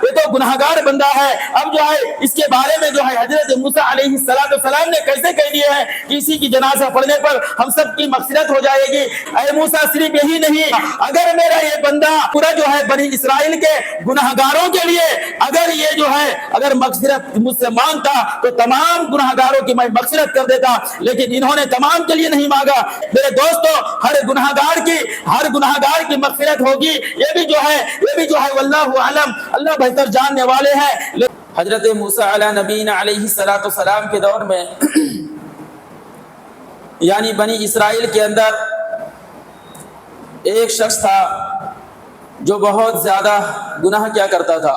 یہ تو گناہگار بندہ ہے۔ اب جو ہے اس کے بارے میں جو ہے حضرت موسیٰ علیہ السلام نے کیسے کہہ دیا ہے کہ اسی کی جنازہ پڑھنے پر ہم سب کی مغفرت ہو جائے گی۔ اے موسیٰ صرف یہی نہیں، اگر میرا یہ بندہ پورا جو ہے بنی اسرائیل کے گناہگاروں کے لیے اگر یہ جو ہے اگر مغفرت مجھ سے مانگتا تو تمام گناہگاروں کی میں مغفرت کر دیتا، لیکن انہوں نے تمام کے لیے نہیں مانگا۔ میرے دوستو، ہر گناہگار کی مغفرت ہوگی، یہ بھی جو ہے واللہ اعلم، اللہ بہتر جاننے والے ہیں۔ حضرت موسیٰ علیہ نبینا علیہ السلام کے دور میں یعنی بنی اسرائیل کے اندر ایک شخص تھا جو بہت زیادہ گناہ کیا کرتا تھا،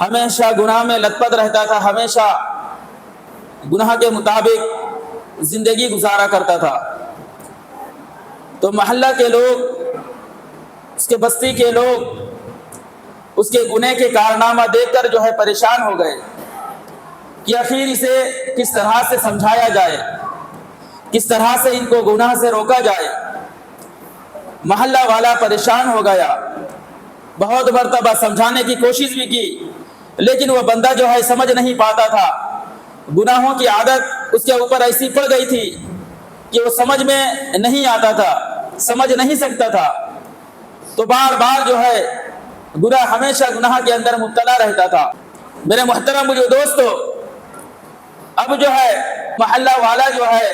ہمیشہ گناہ میں لت پت رہتا تھا، ہمیشہ گناہ کے مطابق زندگی گزارا کرتا تھا۔ تو محلہ کے لوگ، اس کے بستی کے لوگ اس کے گناہ کے کارنامہ دیکھ کر جو ہے پریشان ہو گئے کہ آخر اسے کس طرح سے سمجھایا جائے، کس طرح سے ان کو گناہ سے روکا جائے۔ محلہ والا پریشان ہو گیا، بہت مرتبہ سمجھانے کی کوشش بھی کی، لیکن وہ بندہ جو ہے سمجھ نہیں پاتا تھا۔ گناہوں کی عادت اس کے اوپر ایسی پڑ گئی تھی کہ وہ سمجھ میں نہیں آتا تھا، سمجھ نہیں سکتا تھا، تو بار بار جو ہے ہمیشہ گناہ کے اندر مبتلا رہتا تھا۔ میرے محترم مجھے دوستو، اب جو ہے محلہ والا جو ہے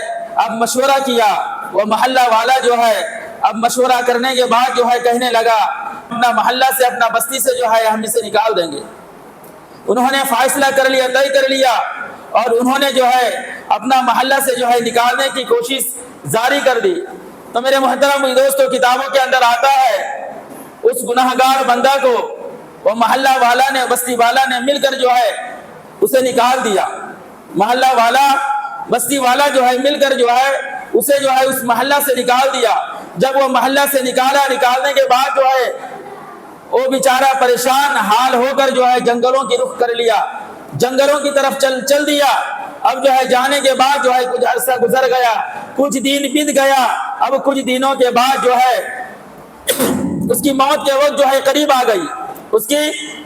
اب مشورہ کیا، وہ محلہ والا جو ہے اب مشورہ کرنے کے بعد جو ہے کہنے لگا اپنا محلہ سے، اپنا بستی سے جو ہے ہم اسے نکال دیں گے۔ انہوں نے فیصلہ کر لیا، طے کر لیا، اور انہوں نے جو ہے اپنا محلہ سے جو ہے نکالنے کی کوشش جاری کر دی۔ تو میرے محترم دوستو، کتابوں کے اندر آتا ہے اس گناہگار بندہ کو وہ محلہ والا نے، بستی والا نے مل کر جو ہے اسے نکال دیا۔ محلہ والا، بستی والا جو ہے مل کر جو ہے اسے جو ہے اس محلہ سے نکال دیا۔ جب وہ محلہ سے نکالنے کے بعد جو ہے وہ بیچارہ پریشان حال ہو کر جو ہے جنگلوں کی رخ کر لیا، جنگلوں کی طرف چل دیا۔ اب جو ہے جانے کے بعد جو ہے کچھ عرصہ گزر گیا، کچھ دن بیت گیا۔ اب کچھ دنوں کے بعد جو ہے اس کی موت کے وقت جو ہے قریب آ گئی، اس کی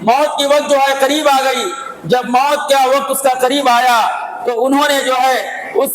موت کی وقت جو ہے قریب آ گئی۔ جب موت کا وقت اس کا قریب آیا تو انہوں نے جو ہے اس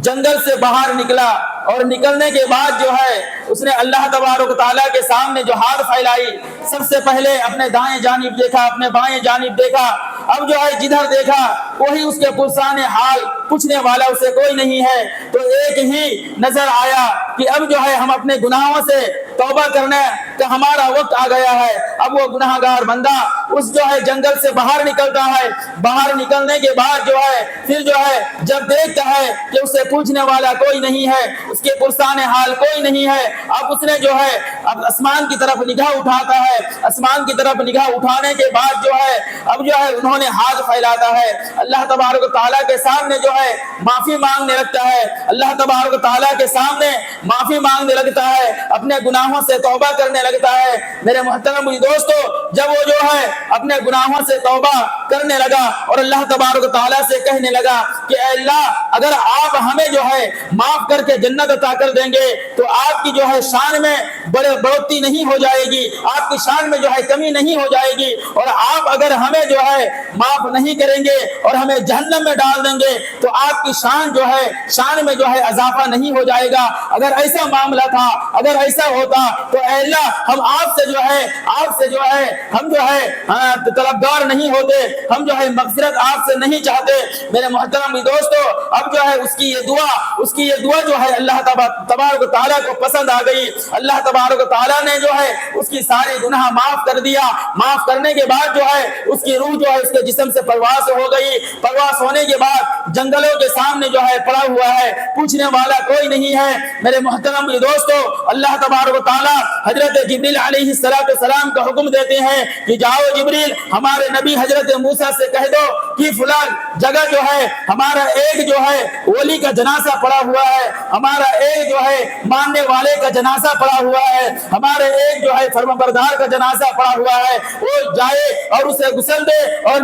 جنگل سے باہر نکلا، اور نکلنے کے بعد جو ہے اس نے اللہ تبارک و تعالیٰ کے سامنے جو ہاتھ پھیلائی، سب سے پہلے اپنے دائیں جانب دیکھا، اپنے بائیں جانب دیکھا۔ اب جو ہے جدھر دیکھا وہی اس کے پرسان حال، پوچھنے والا اسے کوئی نہیں ہے۔ تو ایک ہی نظر آیا کہ اب جو ہے ہم اپنے گناہوں سے توبہ کرنے کا ہمارا وقت آ گیا ہے۔ اب وہ گناہگار بندہ اس جو ہے جنگل سے باہر نکلتا ہے۔ باہر نکلنے کے بعد جو ہے پھر جو ہے جب دیکھتا ہے کہ اسے پوچھنے والا کوئی نہیں ہے، اس کے پرسان حال کوئی نہیں ہے، اب اس نے جو ہے اب آسمان کی طرف نگاہ اٹھاتا ہے۔ آسمان کی طرف نگاہ اٹھانے کے بعد جو ہے اب جو ہے انہوں نے ہاتھ پھیلاتا ہے، اللہ تبارک و تعالیٰ کے سامنے جو ہے معافی مانگنے لگتا ہے۔ اللہ تبارک و تعالیٰ کے سامنے معافی مانگنے لگتا ہے، اپنے گناہوں سے توبہ کرنے لگتا ہے۔ میرے محترم دوستو، جب وہ جو ہے اپنے گناہوں سے توبہ کرنے لگا اور اللہ تبارک و تعالیٰ سے کہنے لگا کہ اے اللہ، اگر آپ ہمیں جو ہے معاف کر کے جنت عطا کر دیں گے تو آپ کی جو ہے شان میں بڑھوتری نہیں ہو جائے گی، آپ کی شان میں جو ہے کمی نہیں ہو جائے گی، اور آپ اگر ہمیں جو ہے معاف نہیں کریں گے اور ہمیں جہنم میں ڈال دیں گے تو آپ کی شان میں جو ہے اضافہ نہیں ہو جائے گا۔ اگر ایسا معاملہ تھا، اگر ایسا ہوتا تو اے اللہ ہم آپ سے جو ہے ہم جو ہے طلبگار نہیں ہوتے، ہم جو ہے مغفرت آپ سے نہیں چاہتے۔ میرے محترم دوستو، اب جو ہے اس کی یہ دعا جو ہے اللہ تبارک و تعالیٰ کو پسند آ گئی۔ اللہ تبارک و تعالیٰ نے جو ہے اس کی سارے گناہ معاف کر دیا۔ معاف کرنے کے بعد جو ہے اس کی روح جو ہے اس کے جسم سے پرواز ہو گئی۔ پرواز ہونے کے بعد جنگلوں کے سامنے جو ہے پڑا ہوا ہے، پوچھنے والا کوئی نہیں ہے۔ میرے محترم دوستو، اللہ تبارک و تعالیٰ حضرت جبریل علیہ السلام کا حکم دیتے ہیں کہ جاؤ جبریل، ہمارے نبی حضرت موسیٰ سے کہہ دو کہ فلاں جگہ جو ہے ہمارا ایک جو ہے ولی کا جنازہ پڑا ہوا ہے، ہمارا ایک جو ہے ماننے والے کا جنازہ پڑا ہوا ہے، ہمارے ایک جو ہے فرمانبردار کا جنازہ پڑا ہوا ہے۔ وہ جائے اور اسے غسل دے اور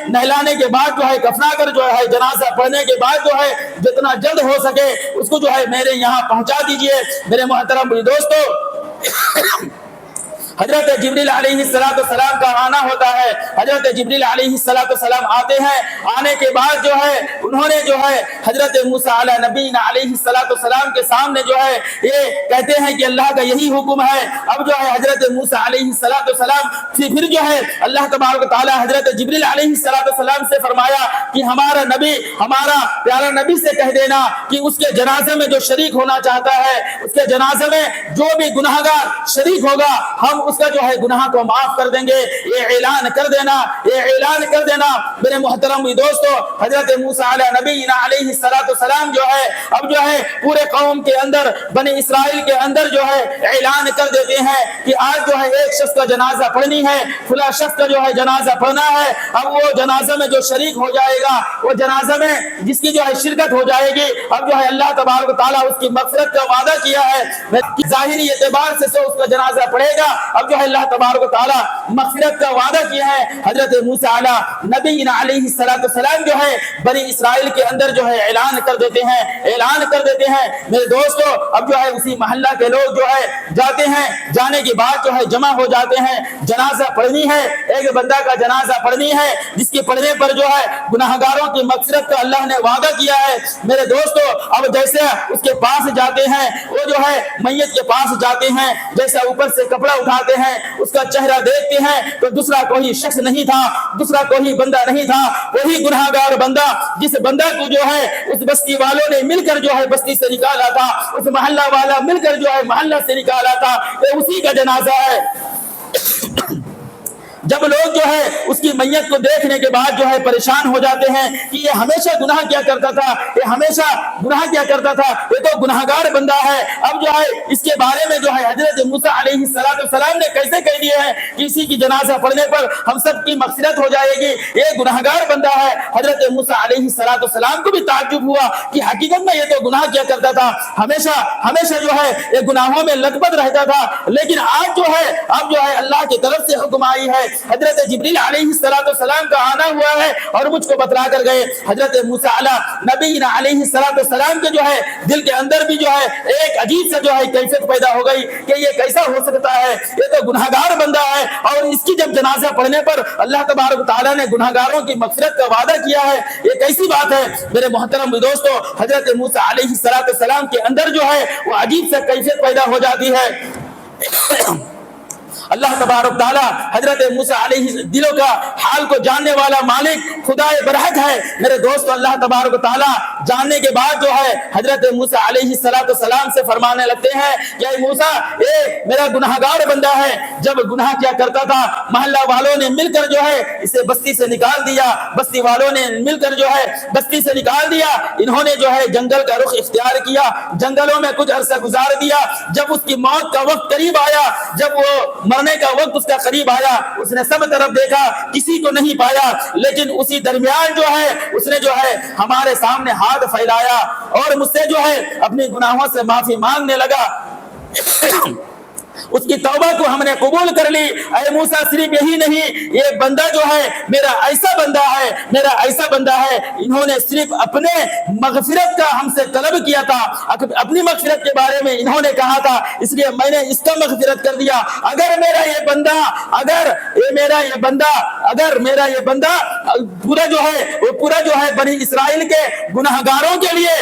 نہلانے کے بعد جو ہے کفنا کر جو ہے جنازہ پڑھنے کے بعد جو ہے جتنا جلد ہو سکے اس کو جو ہے میرے یہاں پہنچا دیجئے۔ میرے محترم دوستو، حضرت جبریل علیہ السلام کا آنا ہوتا ہے. حضرت جبریل علیہ السلام آتے ہیں. آنے کے بعد جو ہے انہوں نے جو ہے حضرت موسیٰ علیہ نبینا علیہ السلام کے سامنے جو ہے یہ کہتے ہیں کہ اللہ کا یہی حکم ہے. اب جو ہے حضرت موسیٰ علیہ السلام پھر جو ہے اللہ تبارک و تعالی حضرت جبریل علیہ السلام سے فرمایا کہ ہمارا نبی، ہمارا پیارا نبی سے کہہ دینا کہ اس کے جنازے میں جو شریک ہونا چاہتا ہے، اس کے جنازے میں جو بھی گناہگار شریک ہوگا ہم اس کا جو ہے گناہ کو معاف کر دیں گے. یہ اعلان کر دینا، یہ اعلان کر دینا. میرے محترم دوستو، حضرت موسیٰ علیہ نبینا علیہ السلام جو ہے اب جو ہے پورے قوم کے اندر، بنی اسرائیل کے اندر جو ہے اعلان کر دیتے ہیں کہ آج جو ہے ایک شخص کا جنازہ پڑھنی ہے، فلاں شخص کا جو ہے جنازہ پڑھنا ہے. اب وہ جنازہ میں جو شریک ہو جائے گا، وہ جنازہ میں جس کی جو ہے شرکت ہو جائے گی، اب جو ہے اللہ تبارک و تعالیٰ اس کی مغفرت کا وعدہ کیا ہے. ظاہری اعتبار سے اس کا جنازہ پڑھے گا، اب جو ہے اللہ تبارک و تعالیٰ مغفرت کا وعدہ کیا ہے. حضرت موسیٰ علیہ نبینا علیہ السلام جو ہے بنی اسرائیل کے اندر جو ہے اعلان کر دیتے ہیں، اعلان کر دیتے ہیں. میرے دوستو، اب جو ہے اسی محلہ کے لوگ جو ہے جاتے ہیں، جانے کے بعد جو ہے جمع ہو جاتے ہیں. جنازہ پڑھنی ہے، ایک بندہ کا جنازہ پڑھنی ہے جس کے پڑھنے پر جو ہے گناہگاروں کی مغفرت کا اللہ نے وعدہ کیا ہے. میرے دوستو، اب جیسے اس کے پاس جاتے ہیں، وہ جو ہے میت کے پاس جاتے ہیں، جیسا اوپر سے کپڑا اٹھاتے ہیں، اس کا چہرہ دیکھتے ہیں تو دوسرا کوئی شخص نہیں تھا، دوسرا کوئی بندہ نہیں تھا، وہی گناہگار بندہ جس بندہ کو جو ہے اس بستی والوں نے مل کر جو ہے بستی سے نکالا تھا، اس محلہ والا مل کر جو ہے محلہ سے نکالا تھا، یہ اسی کا جنازہ ہے. جب لوگ جو ہے اس کی میت کو دیکھنے کے بعد جو ہے پریشان ہو جاتے ہیں کہ یہ ہمیشہ گناہ کیا کرتا تھا، یہ ہمیشہ گناہ کیا کرتا تھا، یہ تو گناہگار بندہ ہے. اب جو ہے اس کے بارے میں جو ہے حضرت موسیٰ علیہ السلام نے کیسے کہہ دیا ہے کہ اسی کی جنازہ پڑھنے پر ہم سب کی مغفرت ہو جائے گی، یہ گناہگار بندہ ہے. حضرت موسیٰ علیہ السلام کو بھی تعجب ہوا کہ حقیقت میں یہ تو گناہ کیا کرتا تھا، ہمیشہ جو ہے یہ گناہوں میں لگبت رہتا تھا. لیکن آج جو ہے اب جو ہے اللہ کی طرف سے حکم آئی ہے، حضرت جبریل علیہ السلام کا آنا ہوا ہے اور مجھ کو بتلا کر گئے. حضرت موسیٰ علیہ نبینا علیہ السلام کے جو ہے دل کے اندر بھی جو ہے ایک عجیب سا جو ہے کیفیت پیدا ہو گئی کہ یہ کیسا ہو سکتا ہے، یہ تو گناہگار بندہ ہے اور اس کی جب جنازہ پڑھنے پر اللہ تبارک تعالیٰ نے گناہگاروں کی مغفرت کا وعدہ کیا ہے، یہ کیسی بات ہے. میرے محترم دوستو، حضرت موسیٰ علیہ السلام کے اندر جو ہے وہ عجیب سا کیفیت پیدا ہو جاتی ہے. اللہ تبارک تعالیٰ حضرت موسیٰ علیہ دلوں کا حال کو جاننے والا مالک خدا برحق ہے. میرے دوست، اللہ تبارک تعالیٰ جاننے کے بعد جو ہے حضرت موسیٰ علیہ السلام سے فرمانے لگتے ہیں کہ اے موسیٰ، یہ میرا گناہگار بندہ ہے، جب گناہ کیا کرتا تھا محلہ والوں نے مل کر جو ہے اسے بستی سے نکال دیا، بستی والوں نے مل کر جو ہے بستی سے نکال دیا. انہوں نے جو ہے جنگل کا رخ اختیار کیا، جنگلوں میں کچھ عرصہ گزار دیا. جب اس کی موت کا وقت قریب آیا، جب وہ مرنے کا وقت اس کا قریب آیا، اس نے سب طرف دیکھا، کسی کو نہیں پایا. لیکن اسی درمیان جو ہے اس نے جو ہے ہمارے سامنے ہاتھ پھیلایا اور مجھ سے جو ہے اپنی گناہوں سے معافی مانگنے لگا. اس کی توبہ کو ہم نے قبول کر لی. اے موسیٰ، صرف یہی نہیں، یہ بندہ جو ہے میرا ایسا بندہ ہے، انہوں نے صرف اپنے مغفرت کا ہم سے طلب کیا تھا، اپنی مغفرت کے بارے میں انہوں نے کہا تھا، اس لیے میں نے اس کا مغفرت کر دیا. اگر میرا یہ بندہ پورا جو ہے بنی اسرائیل کے گناہگاروں کے لیے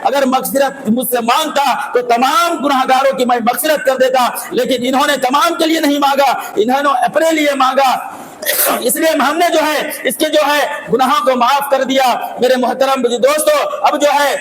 اگر مغفرت مجھ سے مانگتا تو تمام گناہگاروں کی میں مغفرت کر دیتا. لیکن انہوں نے تمام کے لیے نہیں مانگا، انہوں نے اپنے لیے مانگا، اس لیے ہم نے جو ہے اس کے جو ہے گناہوں کو معاف کر دیا. میرے محترم دوستو، اب جو ہے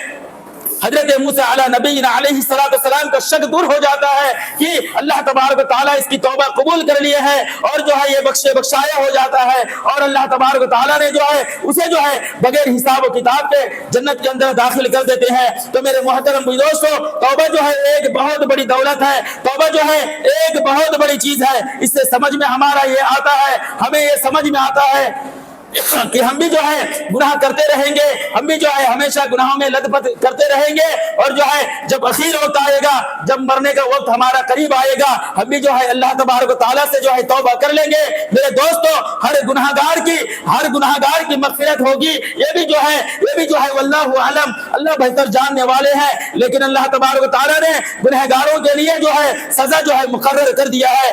حضرت موسیٰ علیہ نبینا علیہ السلام کا شک دور ہو جاتا ہے کہ اللہ تبارک و تعالیٰ اس کی توبہ قبول کر لیے ہے اور جو ہے یہ بخشایا ہو جاتا ہے اور اللہ تبارک و تعالیٰ نے جو ہے اسے جو ہے بغیر حساب و کتاب کے جنت کے اندر داخل کر دیتے ہیں. تو میرے محترم دوستو، توبہ جو ہے ایک بہت بڑی دولت ہے، توبہ جو ہے ایک بہت بڑی چیز ہے. اس سے سمجھ میں ہمارا یہ آتا ہے، ہمیں یہ سمجھ میں آتا ہے کہ ہم بھی جو ہے گناہ کرتے رہیں گے, ہم بھی جو ہے ہمیشہ گناہوں میں لت پت کرتے رہیں گے, اور جو ہے جب اخیر وقت آئے گا, جب مرنے کا وقت ہمارا قریب آئے گا, ہم بھی جو ہے اللہ تبارک و تعالیٰ سے جو ہے توبہ کر لیں گے. میرے دوستو, ہر گناہگار کی مغفرت ہوگی, یہ بھی جو ہے واللہ اعلم, اللہ بہتر جاننے والے ہیں. لیکن اللہ تبارک و تعالیٰ نے گنہگاروں کے لیے جو ہے سزا جو ہے مقرر کر دیا ہے.